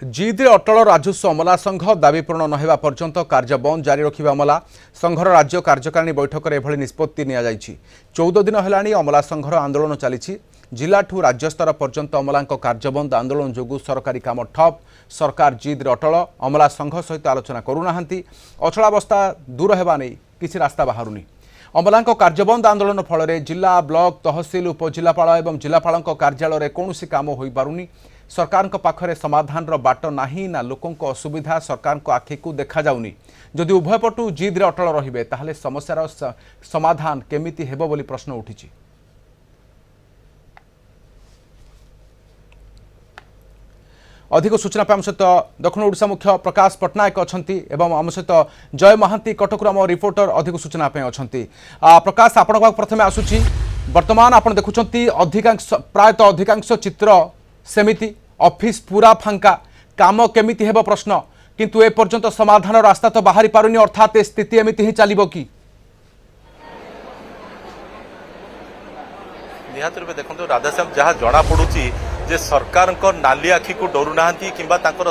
जिद्रे अटल राजस्व अमला संघ दाबी पूरण नहेबा पर्यंत कार्य बंद जारी रखिबा अमला संघर राज्य कार्यकारिणी बैठक में एभली निष्पत्ति निया जायछि। 14 दिन हेलाणी अमला संघर आंदोलन चली जिलाठू राज्यस्तर पर्यंत अमला कार्य बंद आंदोलन जोगु सरकारी काम ठप। सरकार जिद्रे अटल अमला संघ सहित आलोचना करूनाहांती। अचलावस्था दूर हेबा नै किछि रास्ता बाहरुनी। अमला कार्यबंद आंदोलन फल जिला ब्लॉक तहसिल उपजिलापाल और जिलापाल कार्यालय में कौन काम हो पारुनी। सरकार पाखरे समाधान बाट नाही ना लोकों असुविधा सरकार आखि को देखा जाउनी। जदि उभय पटु जिद्रे अटल रहिबे ताहले समस्यार समाधान केमिति हेबो बोली प्रश्न उठिछि। अधिक सूचना आम सहित दक्षिण ओडिशा मुख्य प्रकाश पट्टनायक अच्छी आम सहित जय महांती कटकरू आम रिपोर्टर अधिक सूचना अच्छा। प्रकाश आपण प्रथम आसूची वर्तमान आप देखुं अधिकांश प्रायतः अधिकांश चित्र सेमिति ऑफिस पूरा फांका काम केमिति हेबो प्रश्न किंतु ए पर्यंत समाधान रास्ता तो बाहरी पारुनी। अर्थात स्थिति एमिति ही चलिबो कि निहाती रूपे देखो राधाश्याम जहाँ जना पड़ुची जे सरकार नाली आखि को डरू ना कि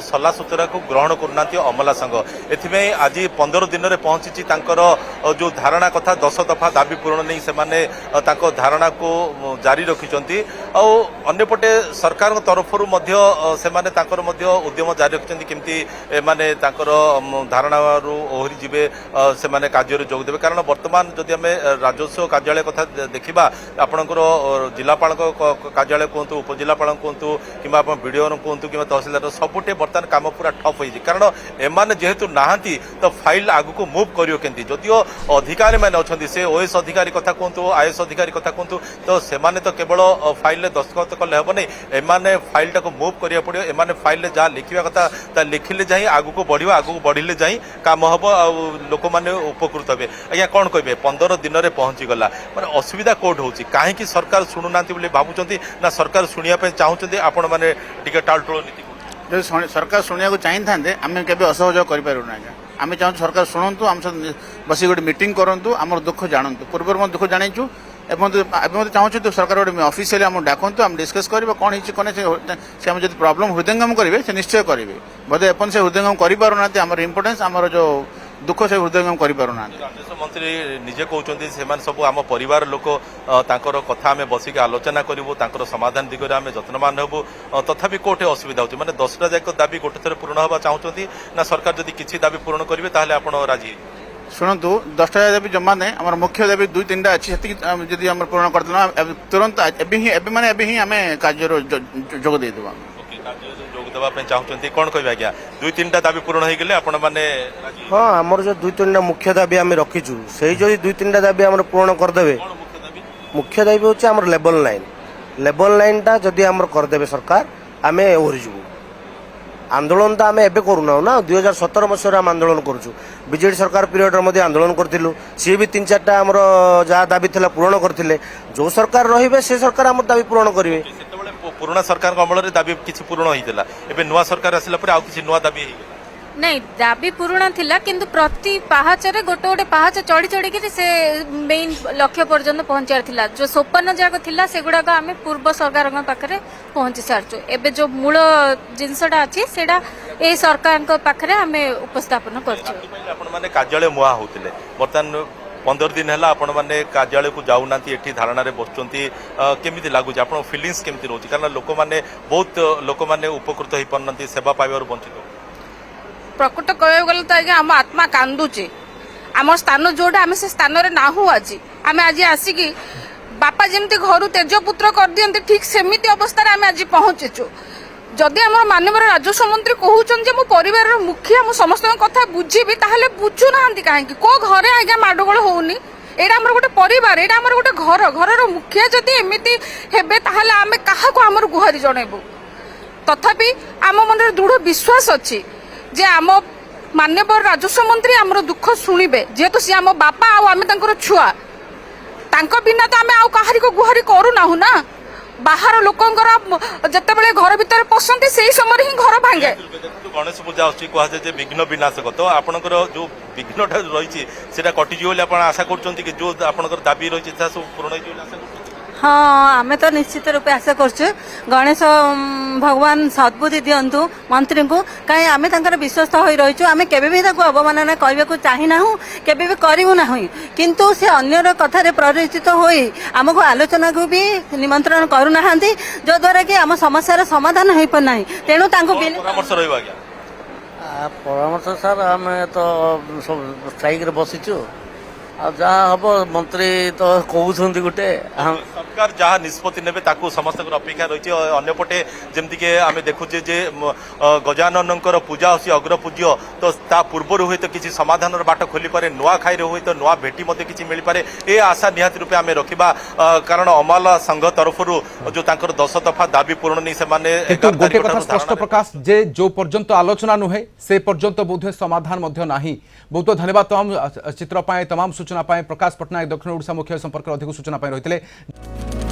सला सूचना को ग्रहण करूना अमला संघ। एथिमे आज 15 दिन में पहुंची जो धारणा कथा 10 दफा दाबी पूरण नहीं से धारणा को जारी रखिंट। अंपटे सरकार तरफ उद्यम जारी रखिंट केमती एमाने धारणा ओहरी जीवे से कार्य जोगदेवे। कारण बर्तमान जदि आम राजस्व कार्यालय कथा देखा आपणकर जिलापाल कार्यालय कहतु उपजिलापाल कहतु कि विडीओ कहतु कि तहसीलदार सबुटे बर्तमान काम पूरा ठप हो। कारण एमाने जेहेतु नहांती तो फाइल आगु को मूव करियो केंती। जदियो अधिकारी मैंने अच्छा से ओएस अधिकारी कथा कहतु आईएएस अधिकारी कथा कहतु तो सेमाने तो केवल फाइल दस्तखत कले हेब नहीं। एमाने फाइल टाको मूव करिया पड़ियो। एमाने फाइल जहाँ लिखा कथा ता लिखिले जाई आगु को बढ़ियो। आगु को बढ़िले जाई काम हम लोक मैंने उपकृत हे। आज्ञा कौन कहे 15 दिन में पहुंची गला माने असुविधा कोड होची कहीं सरकार शुणुना भावुं ना सरकार शुणा चाहते आपण मैंने टालटोल नीति जो सरकार शुणा चाहिए था आम के असहयोग करूँ। आम चाहूँ सरकार शुणु आम बस गोटे मीटिंग करूँ आम दुख जानतु पूर्व दुख जाचु एवं चाहूँ तो सरकार गोटे ऑफिशियली आम डाकतु आम डिस्कस करें कौन कौन से आम जो प्रॉब्लम हृदयंगम करेंगे से निश्चय करेंगे। बोधे एपन से हृदयंगम कर आमर इम्पोर्टेंस आमर जो दुख से हृदयंगम कर राजस्व मंत्री निजे कहते सब आम परिवार लोक कथा आम बसिक आलोचना करूँ समाधान दिगरे आम जत्नवान हेबू। तथापि कोटे असुविधा होती माने 10टा जाक दाबी गोटे थर पूर्ण होगा चाहते ना सरकार जदि किसी दाबी पूर्ण करेंगे ताहले आपण राजी शुणु 10टा दाबी जमा नहीं आम मुख्य दाबी 2-3टा अच्छी जदि आम पूर्ण करदेल तुरंत एवं आम कार्य जोग देदेव चाहते कौन कह आज्ञा 2-3टा दाबी पूर्ण हो गले आपण माने हाँ आमर जो 2-3टा मुख्य दाबी आम रखीचु से जो 2-3टा दाबी आम पूर्ण करदे। मुख्य दाबी हूँ आम लेवल लाइन टा जदि आम करदे सरकार आम ओहरीजु। आंदोलन तो आम एवं करूना ना 2017 मसीह आम आंदोलन करुँ बीजेडी सरकार पीरियड आंदोलन करूँ सी भी 3-4टा आमर जहाँ दाबी थी पूरण करते जो सरकार रे से सरकार आम दाबी पूरण करेंगे। पुराना सरकार अमल दाबी किसी पूर्ण होता है नुआ सरकार आसला पर किसी नुआ दाबी नहीं दाबी पूर्ण थिला किंतु प्रति पहाचरे गोटे गोटे पहाच चढ़ी चढ़ी कि से मेन लक्ष्य पर्यंत पहुंचार थिला जो सोपान जाक थिला सेगुड़ाक आम पूर्व सरकार पाखे पहुंची सारचु। एबे जो मूल जिनसटा अच्छी सेटा ए सरकार पाखे आम उपस्थापन कर कार्यालय मुहा होते बर्तमान 15 दिन है आपण मैंने कार्यालय को जाऊना ये धारणा बसुँच केमी लगुच आप फिलिंग्स केमती रोचे कारण लोक मैंने बहुत लोक मैंने उपकृत हो पारना सेवा पाइबार वंचित प्रकृत कह गले तो आज्ञा आम आत्मा कांदुचे आम स्थान जोटा आम से स्थान नाहू आज आम आज आसिकी बापा जमी घर तेजपुत्र कर दियंते ठीक सेमिति अवस्था आम आज पहुंचीचु। जदि आम माननीय राजस्व मंत्री कहते मो परिवार मुखिया मु समस्त कथा बुझीबी ताहले बुझु ना कहीं को घरे आज्ञा माडगोल होनी। एटा आमर गोटे परिवार एटा आमर गोटे घर मुखिया जदि एमिति हेबे ताहले आमे काहाको आमर गुहारी जणेबू। तथापि आम मन दृढ़ विश्वास अच्छी जे आम माननीय राजस्व मंत्री आमर दुख शुणिबे जेहेतु सी आम बापा आम छुआ तांको बिना तो आम आउ कहारी को गुहारी करूना ना। बाहर लोकंकर जितेबाला घर भितर पसंदी से समय ही घर भांगे। गणेश पूजा कहुए विघ्न विनाशक तो आपंकर जो विघ्न रही कटिजी आशा कर जो आपंकर दाबी रही सब पूर्ण हो। हाँ आमे तो निश्चित रूपे आशा करछु गणेश भगवान सद्बुद्धि दियंतु मंत्री को कहीं आमे तांकर विश्वस्त होई रहिछु आमे केबे भी ताको अवमानना कहबे को चाहि नाहु केबे भी करिवु नाही किंतु से अन्यर कथारे प्ररोचित होई हमको आलोचना को भी निमंत्रण करू नाहांती जो द्वारा कि हम समस्यार समाधान होई पर नाही तेणु तांको परामर्श रहइबा आज्ञा परामर्श सर आम तो सब स्ट्राइक रे बसिचु आ जहाँ हम मंत्री तो कहते गोटे सरकार जहाँ निष्पत्ति नेबे ताकू समस्त अपेक्षा रही अंपटे जमती के आम देखुचे जे गजानन पूजा होसी अग्र पूज्य तो ता पूर्वर हुए तो किसी समाधान बाट खोली पारे नुआ खाई हुए तो नुआ भेटी किसी मिल पारे ए आशा निहाती रूपे आम रखा कारण अमला संघ तरफ जो 10 दफा दाबी पूर्ण नहीं से माने किंतु गोटे कथा स्पष्ट प्रकाश जे जो पर्यंत आलोचना नुहे से पर्यंत बोधे समाधान मध्य नाही। बहुत धन्यवाद तमाम चित्र पाए तमाम सूचना पाए प्रकाश पटनायक दक्षिण ओडिशा मुख्य संपर्क अधिक सूचना पाए रही।